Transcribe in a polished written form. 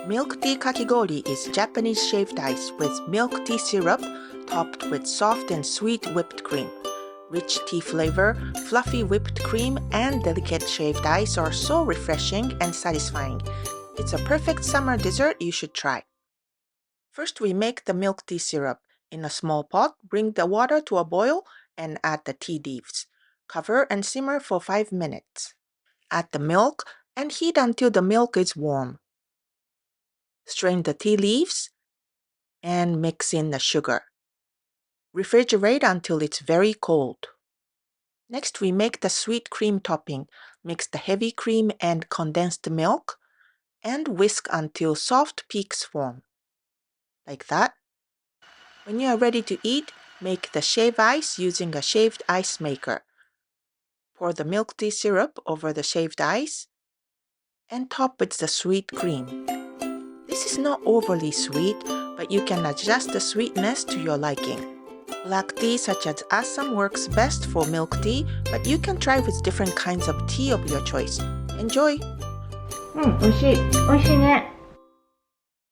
Milk Tea Kakigori is Japanese shaved ice with milk tea syrup topped with soft and sweet whipped cream. Rich tea flavor, fluffy whipped cream, and delicate shaved ice are so refreshing and satisfying. It's a perfect summer dessert you should try. First, we make the milk tea syrup. In a small pot, bring the water to a boil and add the tea leaves. Cover and simmer for 5 minutes. Add the milk and heat until the milk is warm. Strain the tea leaves and mix in the sugar. Refrigerate until it's very cold. Next, we make the sweet cream topping. Mix the heavy cream and condensed milk and whisk until soft peaks form. Like that. When you are ready to eat, make the shaved ice using a shaved ice maker. Pour the milk tea syrup over the shaved ice and top with the sweet cream. This is not overly sweet, but you can adjust the sweetness to your liking. Black tea such as Assam works best for milk tea, but you can try with different kinds of tea of your choice. Enjoy! 美味しい。美味しいね。